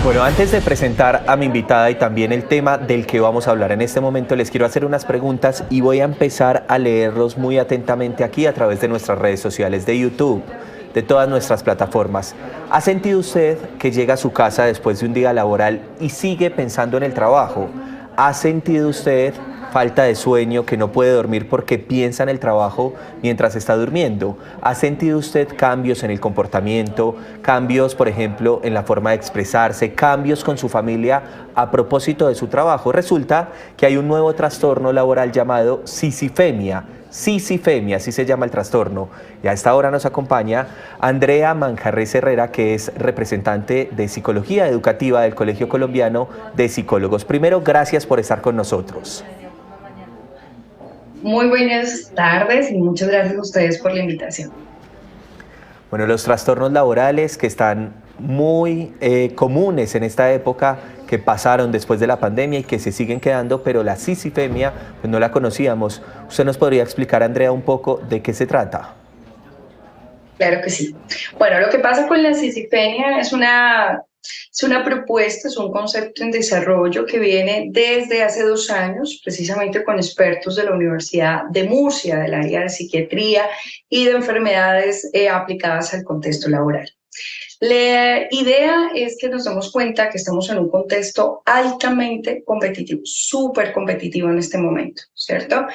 Bueno, antes de presentar a mi invitada y también el tema del que vamos a hablar en este momento, les quiero hacer unas preguntas y voy a empezar a leerlos muy atentamente aquí a través de nuestras redes sociales de YouTube, de todas nuestras plataformas. ¿Ha sentido usted que llega a su casa después de un día laboral y sigue pensando en el trabajo? ¿Ha sentido usted falta de sueño, que no puede dormir porque piensa en el trabajo mientras está durmiendo? ¿Ha sentido usted cambios en el comportamiento, cambios, por ejemplo, en la forma de expresarse, cambios con su familia a propósito de su trabajo? Resulta que hay un nuevo trastorno laboral llamado sisifemia. Sisifemia, así se llama el trastorno. Y a esta hora nos acompaña Andrea Manjarres Herrera, que es representante de Psicología Educativa del Colegio Colombiano de Psicólogos. Primero, gracias por estar con nosotros. Muy buenas tardes y muchas gracias a ustedes por la invitación. Bueno, los trastornos laborales que están muy comunes en esta época, que pasaron después de la pandemia y que se siguen quedando, pero la sisifemia pues no la conocíamos. ¿Usted nos podría explicar, Andrea, un poco de qué se trata? Claro que sí. Bueno, lo que pasa con la cisifenia es una propuesta, es un concepto en desarrollo que viene desde hace 2 años, precisamente con expertos de la Universidad de Murcia, del área de psiquiatría y de enfermedades aplicadas al contexto laboral. La idea es que nos demos cuenta que estamos en un contexto altamente competitivo, súper competitivo en este momento, ¿cierto?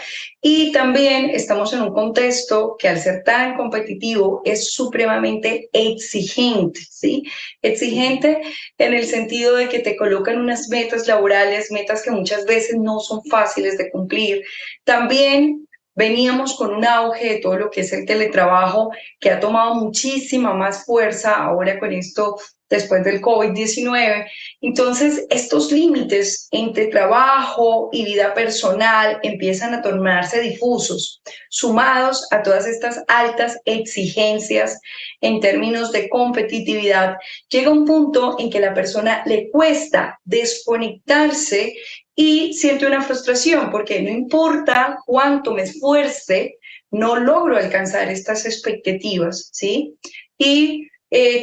Y también estamos en un contexto que al ser tan competitivo es supremamente exigente, ¿sí? Exigente en el sentido de que te colocan unas metas laborales, metas que muchas veces no son fáciles de cumplir. También veníamos con un auge de todo lo que es el teletrabajo que ha tomado muchísima más fuerza ahora con esto después del COVID-19. Entonces, estos límites entre trabajo y vida personal empiezan a tornarse difusos, sumados a todas estas altas exigencias en términos de competitividad. Llega un punto en que a la persona le cuesta desconectarse y siente una frustración porque no importa cuánto me esfuerce, no logro alcanzar estas expectativas, ¿sí? Y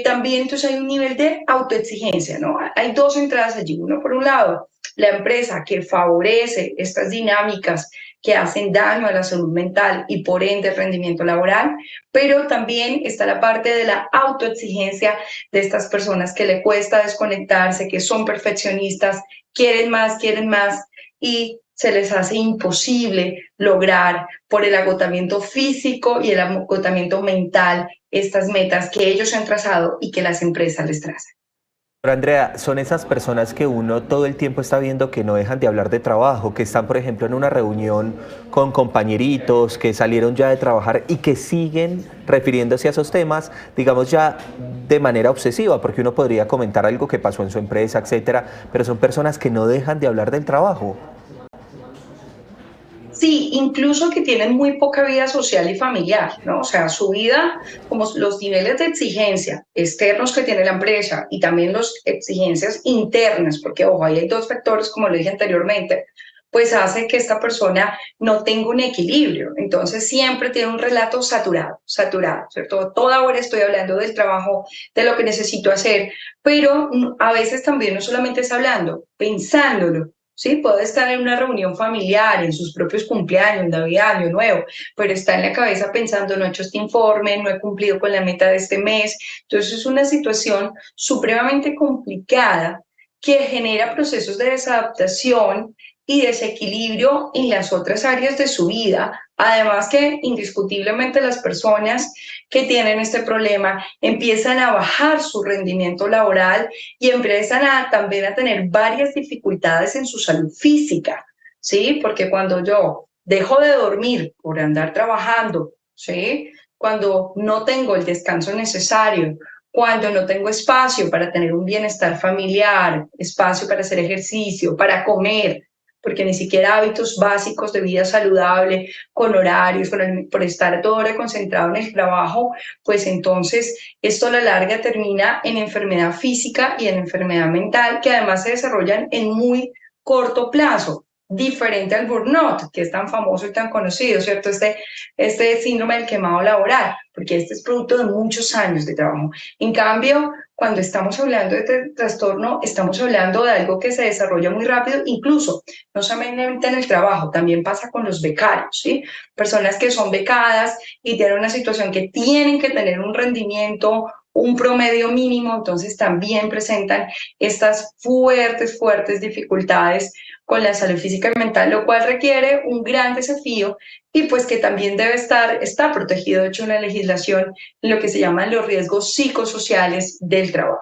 también entonces hay un nivel de autoexigencia, ¿no? Hay dos entradas allí. Uno, por un lado, la empresa que favorece estas dinámicas que hacen daño a la salud mental y por ende el rendimiento laboral, pero también está la parte de la autoexigencia de estas personas que le cuesta desconectarse, que son perfeccionistas, quieren más y se les hace imposible lograr por el agotamiento físico y el agotamiento mental estas metas que ellos han trazado y que las empresas les trazan. Pero Andrea, son esas personas que uno todo el tiempo está viendo que no dejan de hablar de trabajo, que están, por ejemplo, en una reunión con compañeritos, que salieron ya de trabajar y que siguen refiriéndose a esos temas, digamos ya de manera obsesiva, porque uno podría comentar algo que pasó en su empresa, etcétera, pero son personas que no dejan de hablar del trabajo. Sí, incluso que tienen muy poca vida social y familiar, ¿no? O sea, su vida, como los niveles de exigencia externos que tiene la empresa y también las exigencias internas, porque, ojo, ahí hay dos factores, como lo dije anteriormente, pues hace que esta persona no tenga un equilibrio. Entonces, siempre tiene un relato saturado, ¿cierto? Toda hora estoy hablando del trabajo, de lo que necesito hacer, pero a veces también no solamente es hablando, pensándolo. Sí, puede estar en una reunión familiar, en sus propios cumpleaños, Navidad, Año Nuevo, pero está en la cabeza pensando, no he hecho este informe, no he cumplido con la meta de este mes. Entonces es una situación supremamente complicada que genera procesos de desadaptación y desequilibrio en las otras áreas de su vida. Además que indiscutiblemente las personas que tienen este problema empiezan a bajar su rendimiento laboral y empiezan también a tener varias dificultades en su salud física, ¿sí? Porque cuando yo dejo de dormir por andar trabajando, ¿sí? Cuando no tengo el descanso necesario, cuando no tengo espacio para tener un bienestar familiar, espacio para hacer ejercicio, para comer, porque ni siquiera hábitos básicos de vida saludable, con horarios, por estar toda hora concentrado en el trabajo, pues entonces esto a la larga termina en enfermedad física y en enfermedad mental, que además se desarrollan en muy corto plazo. diferente al burnout, que es tan famoso y tan conocido, ¿cierto? Este síndrome del quemado laboral, porque este es producto de muchos años de trabajo. En cambio, cuando estamos hablando de este trastorno, estamos hablando de algo que se desarrolla muy rápido, incluso no solamente en el trabajo, también pasa con los becarios, ¿sí? Personas que son becadas y tienen una situación que tienen que tener un rendimiento, un promedio mínimo, entonces también presentan estas fuertes dificultades con la salud física y mental, lo cual requiere un gran desafío y pues que también está protegido, de hecho, en la legislación, en lo que se llaman los riesgos psicosociales del trabajo.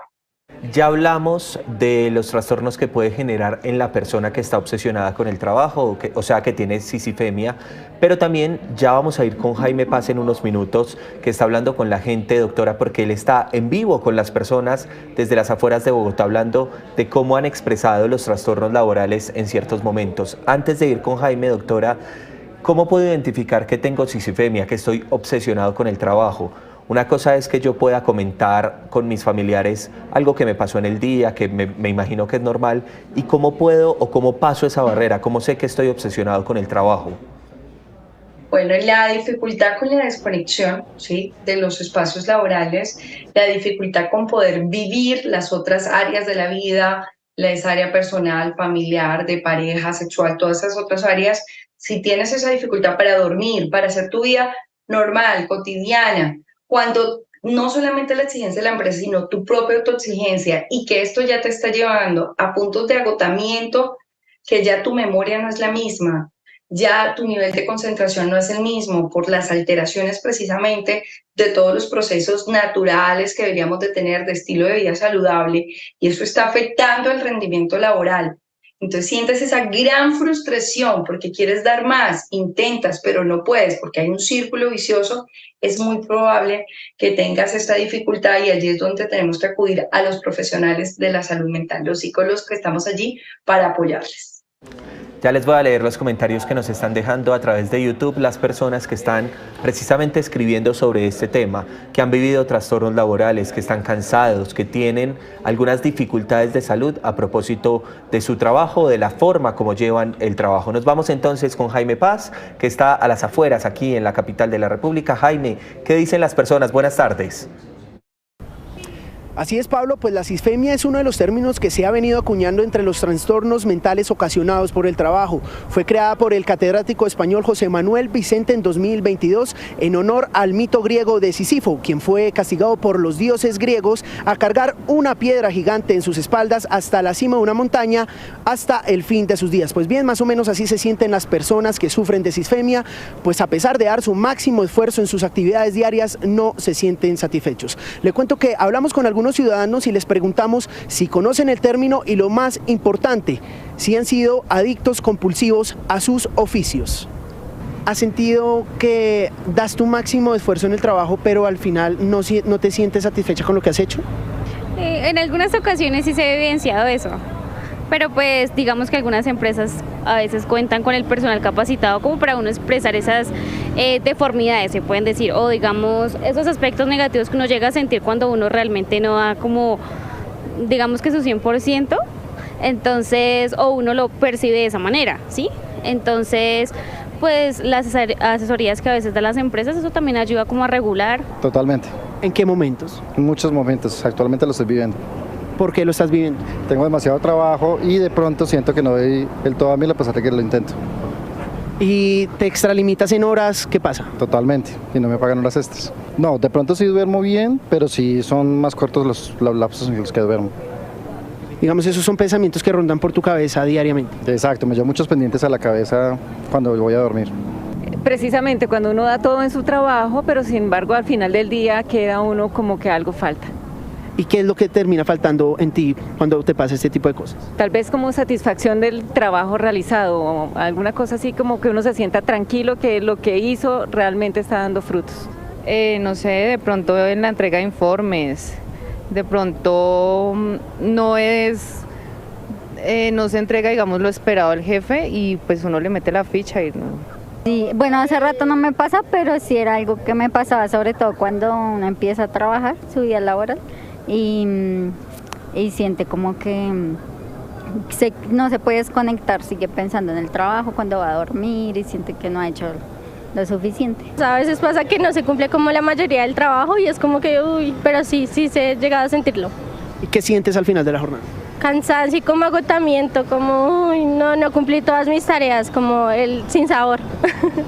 Ya hablamos de los trastornos que puede generar en la persona que está obsesionada con el trabajo, o sea, que tiene sisifemia, pero también ya vamos a ir con Jaime Paz en unos minutos, que está hablando con la gente, doctora, porque él está en vivo con las personas desde las afueras de Bogotá, hablando de cómo han expresado los trastornos laborales en ciertos momentos. Antes de ir con Jaime, doctora, ¿cómo puedo identificar que tengo sisifemia, que estoy obsesionado con el trabajo? Una cosa es que yo pueda comentar con mis familiares algo que me pasó en el día, que me imagino que es normal, y cómo puedo o cómo paso esa barrera, cómo sé que estoy obsesionado con el trabajo. Bueno, la dificultad con la desconexión, ¿sí?, de los espacios laborales, la dificultad con poder vivir las otras áreas de la vida, esa área personal, familiar, de pareja, sexual, todas esas otras áreas, si tienes esa dificultad para dormir, para hacer tu vida normal, cotidiana, cuando no solamente la exigencia de la empresa, sino tu propia autoexigencia y que esto ya te está llevando a puntos de agotamiento, que ya tu memoria no es la misma, ya tu nivel de concentración no es el mismo por las alteraciones precisamente de todos los procesos naturales que deberíamos de tener de estilo de vida saludable y eso está afectando el rendimiento laboral. Entonces sientes esa gran frustración porque quieres dar más, intentas, pero no puedes porque hay un círculo vicioso, es muy probable que tengas esta dificultad y allí es donde tenemos que acudir a los profesionales de la salud mental, los psicólogos que estamos allí para apoyarles. Ya les voy a leer los comentarios que nos están dejando a través de YouTube las personas que están precisamente escribiendo sobre este tema, que han vivido trastornos laborales, que están cansados, que tienen algunas dificultades de salud a propósito de su trabajo, de la forma como llevan el trabajo. Nos vamos entonces con Jaime Paz, que está a las afueras aquí en la capital de la República. Jaime, ¿qué dicen las personas? Buenas tardes. Así es, Pablo, pues la sisfemia es uno de los términos que se ha venido acuñando entre los trastornos mentales ocasionados por el trabajo. Fue creada por el catedrático español José Manuel Vicente en 2022 en honor al mito griego de Sísifo, quien fue castigado por los dioses griegos a cargar una piedra gigante en sus espaldas hasta la cima de una montaña hasta el fin de sus días. Pues bien, más o menos así se sienten las personas que sufren de sisfemia, pues a pesar de dar su máximo esfuerzo en sus actividades diarias, no se sienten satisfechos. Le cuento que hablamos con algunos ciudadanos y les preguntamos si conocen el término y lo más importante, si han sido adictos compulsivos a sus oficios. ¿Has sentido que das tu máximo esfuerzo en el trabajo, pero al final no te sientes satisfecha con lo que has hecho? En algunas ocasiones sí se ha evidenciado eso, pero pues digamos que algunas empresas a veces cuentan con el personal capacitado como para uno expresar esas deformidades, se pueden decir, o digamos esos aspectos negativos que uno llega a sentir cuando uno realmente no da como, digamos que su 100%, entonces, o uno lo percibe de esa manera, ¿sí? Entonces, pues las asesorías que a veces dan las empresas, eso también ayuda como a regular. Totalmente. ¿En qué momentos? En muchos momentos, actualmente lo estoy viviendo. ¿Por qué lo estás viviendo? Tengo demasiado trabajo y de pronto siento que no doy el todo a mí a pesar de que lo intento. ¿Y te extralimitas en horas? ¿Qué pasa? Totalmente, y no me pagan horas extras. No, de pronto sí duermo bien, pero sí son más cortos los lapsos en los que duermo. Digamos, esos son pensamientos que rondan por tu cabeza diariamente. Exacto, me llevo muchos pendientes a la cabeza cuando voy a dormir. Precisamente cuando uno da todo en su trabajo, pero sin embargo al final del día queda uno como que algo falta. ¿Y qué es lo que termina faltando en ti cuando te pasa este tipo de cosas? Tal vez como satisfacción del trabajo realizado o alguna cosa así como que uno se sienta tranquilo que lo que hizo realmente está dando frutos. No sé, de pronto en la entrega de informes, de pronto no se entrega, digamos, lo esperado al jefe y pues uno le mete la ficha y no. Sí, bueno, hace rato no me pasa, pero sí era algo que me pasaba, sobre todo cuando uno empieza a trabajar, su vida laboral, y siente como que no se puede desconectar, sigue pensando en el trabajo cuando va a dormir y siente que no ha hecho lo suficiente. A veces pasa que no se cumple como la mayoría del trabajo y es como que, uy, pero sí se he llegado a sentirlo. ¿Y qué sientes al final de la jornada? Cansancio y como agotamiento, como, uy, no cumplí todas mis tareas, como el sinsabor.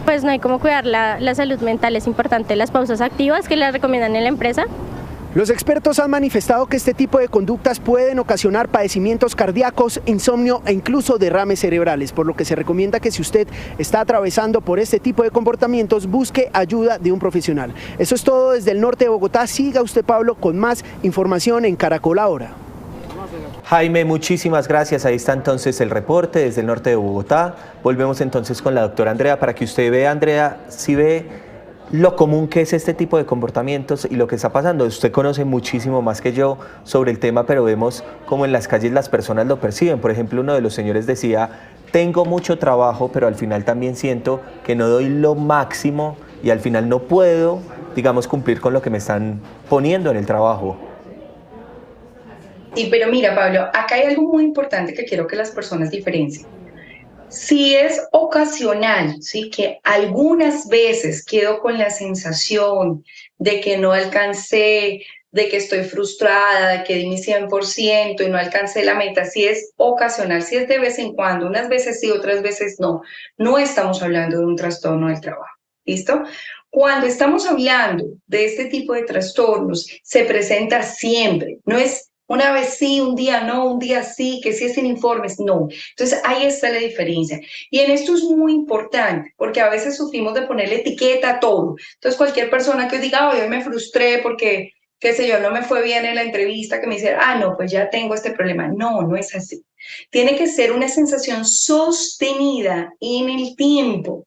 Pues no hay como cuidar la salud mental, es importante las pausas activas que las recomiendan en la empresa. Los expertos han manifestado que este tipo de conductas pueden ocasionar padecimientos cardíacos, insomnio e incluso derrames cerebrales, por lo que se recomienda que si usted está atravesando por este tipo de comportamientos, busque ayuda de un profesional. Eso es todo desde el norte de Bogotá. Siga usted, Pablo, con más información en Caracol Ahora. Jaime, muchísimas gracias. Ahí está entonces el reporte desde el norte de Bogotá. Volvemos entonces con la doctora Andrea para que usted vea, Andrea, si ve lo común que es este tipo de comportamientos y lo que está pasando. Usted conoce muchísimo más que yo sobre el tema, pero vemos cómo en las calles las personas lo perciben. Por ejemplo, uno de los señores decía, tengo mucho trabajo, pero al final también siento que no doy lo máximo y al final no puedo, digamos, cumplir con lo que me están poniendo en el trabajo. Sí, pero mira, Pablo, acá hay algo muy importante que quiero que las personas diferencien. Si es ocasional, ¿sí? Que algunas veces quedo con la sensación de que no alcancé, de que estoy frustrada, de que di mi 100% y no alcancé la meta, si es ocasional, si es de vez en cuando, unas veces sí, otras veces no estamos hablando de un trastorno del trabajo, ¿listo? Cuando estamos hablando de este tipo de trastornos, se presenta siempre, no es una vez sí, un día no, un día sí, que sí es sin informes, no. Entonces ahí está la diferencia. Y en esto es muy importante, porque a veces sufrimos de ponerle etiqueta a todo. Entonces cualquier persona que diga, hoy me frustré porque, qué sé yo, no me fue bien en la entrevista, que me dice, no, pues ya tengo este problema. No es así. Tiene que ser una sensación sostenida en el tiempo,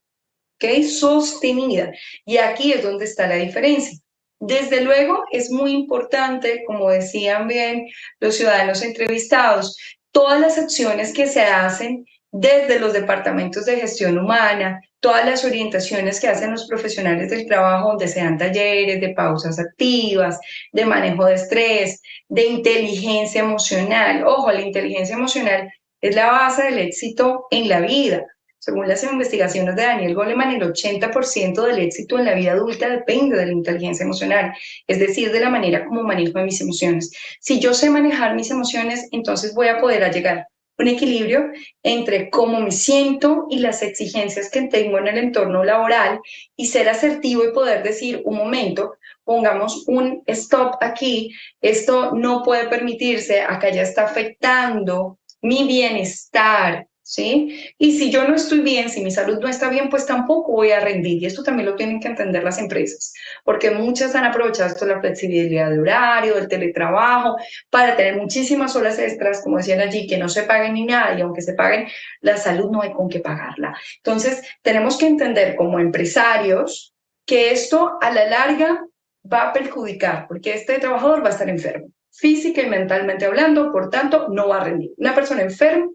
¿ok? Sostenida. Y aquí es donde está la diferencia. Desde luego es muy importante, como decían bien los ciudadanos entrevistados, todas las acciones que se hacen desde los departamentos de gestión humana, todas las orientaciones que hacen los profesionales del trabajo, donde se dan talleres de pausas activas, de manejo de estrés, de inteligencia emocional. Ojo, la inteligencia emocional es la base del éxito en la vida. Según las investigaciones de Daniel Goleman, el 80% del éxito en la vida adulta depende de la inteligencia emocional, es decir, de la manera como manejo mis emociones. Si yo sé manejar mis emociones, entonces voy a poder llegar a un equilibrio entre cómo me siento y las exigencias que tengo en el entorno laboral y ser asertivo y poder decir, un momento, pongamos un stop aquí, esto no puede permitirse, acá ya está afectando mi bienestar, ¿sí? Y si yo no estoy bien, si mi salud no está bien, pues tampoco voy a rendir. Y esto también lo tienen que entender las empresas, porque muchas han aprovechado esto de la flexibilidad de horario, del teletrabajo, para tener muchísimas horas extras, como decían allí, que no se paguen ni nada, y aunque se paguen, la salud no hay con qué pagarla. Entonces, tenemos que entender como empresarios que esto a la larga va a perjudicar, porque este trabajador va a estar enfermo, física y mentalmente hablando, por tanto, no va a rendir. Una persona enferma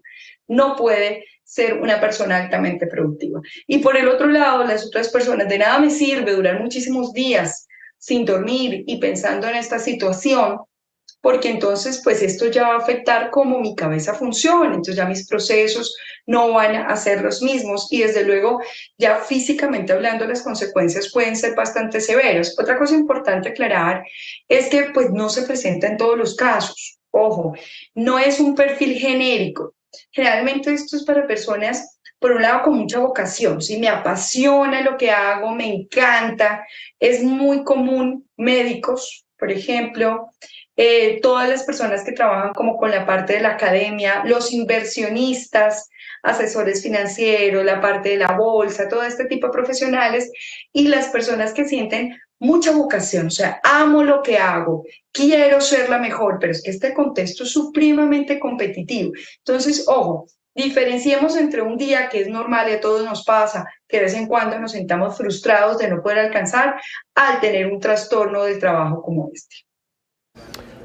no puede ser una persona altamente productiva. Y por el otro lado, las otras personas, de nada me sirve durar muchísimos días sin dormir y pensando en esta situación, porque entonces pues esto ya va a afectar cómo mi cabeza funciona, entonces ya mis procesos no van a ser los mismos y desde luego ya físicamente hablando las consecuencias pueden ser bastante severas. Otra cosa importante aclarar es que pues no se presenta en todos los casos, ojo, no es un perfil genérico. Generalmente esto es para personas, por un lado, con mucha vocación, ¿sí? Me apasiona lo que hago, me encanta. Es muy común médicos, por ejemplo, todas las personas que trabajan como con la parte de la academia, los inversionistas, asesores financieros, la parte de la bolsa, todo este tipo de profesionales y las personas que sienten mucha vocación, o sea, amo lo que hago, quiero ser la mejor, pero es que este contexto es supremamente competitivo. Entonces, ojo, diferenciemos entre un día que es normal y a todos nos pasa, que de vez en cuando nos sentamos frustrados de no poder alcanzar, al tener un trastorno del trabajo como este.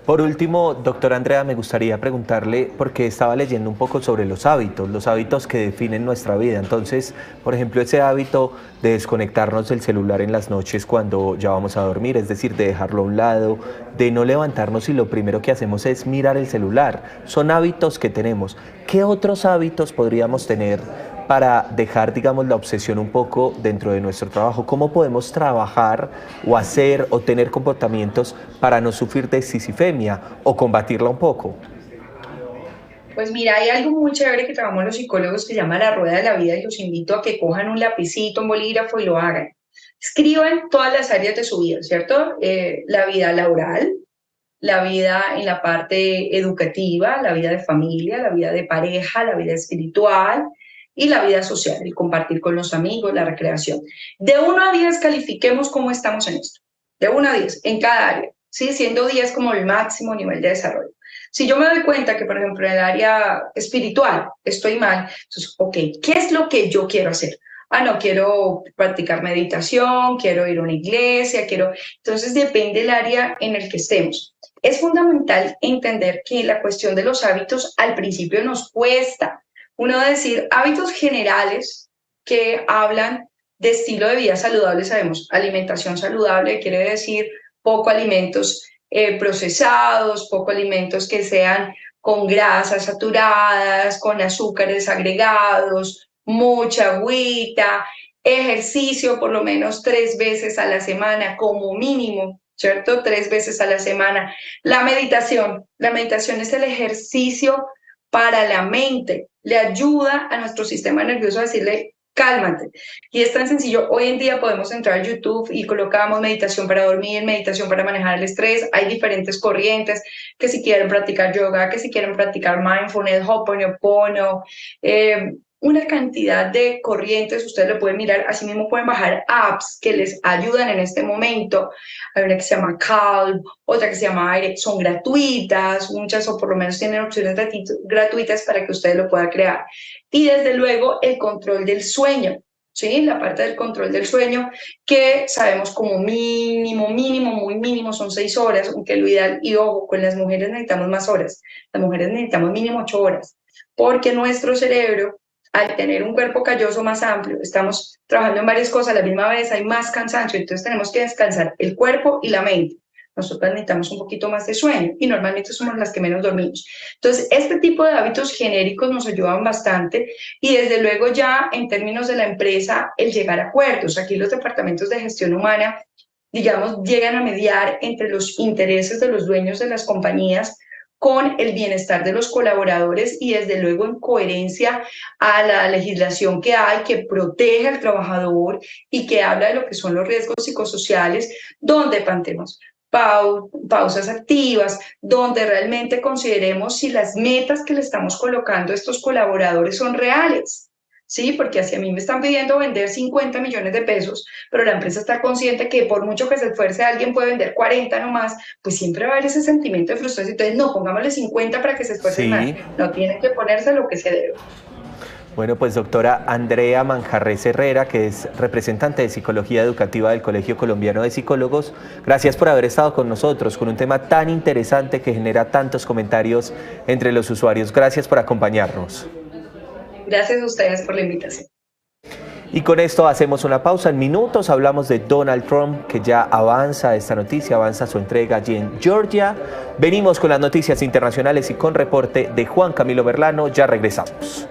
Por último, doctora Andrea, me gustaría preguntarle, porque estaba leyendo un poco sobre los hábitos que definen nuestra vida. Entonces, por ejemplo, ese hábito de desconectarnos del celular en las noches cuando ya vamos a dormir, es decir, de dejarlo a un lado, de no levantarnos y lo primero que hacemos es mirar el celular. Son hábitos que tenemos. ¿Qué otros hábitos podríamos tener para dejar, digamos, la obsesión un poco dentro de nuestro trabajo? ¿Cómo podemos trabajar o hacer o tener comportamientos para no sufrir de sisifemia o combatirla un poco? Pues mira, hay algo muy chévere que trabajamos los psicólogos que se llama la rueda de la vida y los invito a que cojan un lapicito, un bolígrafo y lo hagan. Escriban todas las áreas de su vida, ¿cierto? La vida laboral, la vida en la parte educativa, la vida de familia, la vida de pareja, la vida espiritual y la vida social, el compartir con los amigos, la recreación. De 1 a 10 califiquemos cómo estamos en esto. De 1 a 10 en cada área, ¿sí? Siendo 10 como el máximo nivel de desarrollo. Si yo me doy cuenta que, por ejemplo, en el área espiritual estoy mal, entonces, ok, ¿qué es lo que yo quiero hacer? No, quiero practicar meditación, quiero ir a una iglesia, Entonces, depende del área en el que estemos. Es fundamental entender que la cuestión de los hábitos al principio nos cuesta. Uno va a decir hábitos generales que hablan de estilo de vida saludable, sabemos, alimentación saludable quiere decir poco alimentos procesados, poco alimentos que sean con grasas saturadas, con azúcares agregados, mucha agüita, ejercicio por lo menos 3 veces a la semana como mínimo, ¿cierto? 3 veces a la semana. La meditación es el ejercicio para la mente, le ayuda a nuestro sistema nervioso a decirle, cálmate. Y es tan sencillo, hoy en día podemos entrar a YouTube y colocamos meditación para dormir, meditación para manejar el estrés, hay diferentes corrientes, que si quieren practicar yoga, que si quieren practicar mindfulness, Ho'oponopono, una cantidad de corrientes, ustedes lo pueden mirar, así mismo pueden bajar apps que les ayudan en este momento, hay una que se llama Calm, otra que se llama Aire, son gratuitas, muchas o por lo menos tienen opciones gratuitas para que ustedes lo puedan crear. Y desde luego el control del sueño, ¿sí? La parte del control del sueño que sabemos como mínimo, muy mínimo son 6 horas, aunque lo ideal, y ojo, con las mujeres necesitamos más horas, las mujeres necesitamos mínimo 8 horas, porque nuestro cerebro, al tener un cuerpo calloso más amplio, estamos trabajando en varias cosas a la misma vez, hay más cansancio, entonces tenemos que descansar el cuerpo y la mente. Nosotros necesitamos un poquito más de sueño y normalmente somos las que menos dormimos. Entonces, este tipo de hábitos genéricos nos ayudan bastante y desde luego ya en términos de la empresa, el llegar a acuerdos. Aquí los departamentos de gestión humana, digamos, llegan a mediar entre los intereses de los dueños de las compañías con el bienestar de los colaboradores y desde luego en coherencia a la legislación que hay que protege al trabajador y que habla de lo que son los riesgos psicosociales, donde plantemos pausas activas, donde realmente consideremos si las metas que le estamos colocando a estos colaboradores son reales, ¿sí? Porque así a mí me están pidiendo vender 50 millones de pesos, pero la empresa está consciente que por mucho que se esfuerce alguien puede vender 40 nomás, pues siempre va a haber ese sentimiento de frustración. Entonces, no, pongámosle 50 para que se esfuerce más. No tiene que ponerse lo que se debe. Bueno, pues doctora Andrea Manjarrés Herrera, que es representante de Psicología Educativa del Colegio Colombiano de Psicólogos, gracias por haber estado con nosotros con un tema tan interesante que genera tantos comentarios entre los usuarios. Gracias por acompañarnos. Gracias a ustedes por la invitación. Y con esto hacemos una pausa. En minutos hablamos de Donald Trump, que ya avanza esta noticia, avanza su entrega allí en Georgia. Venimos con las noticias internacionales y con reporte de Juan Camilo Merlano. Ya regresamos.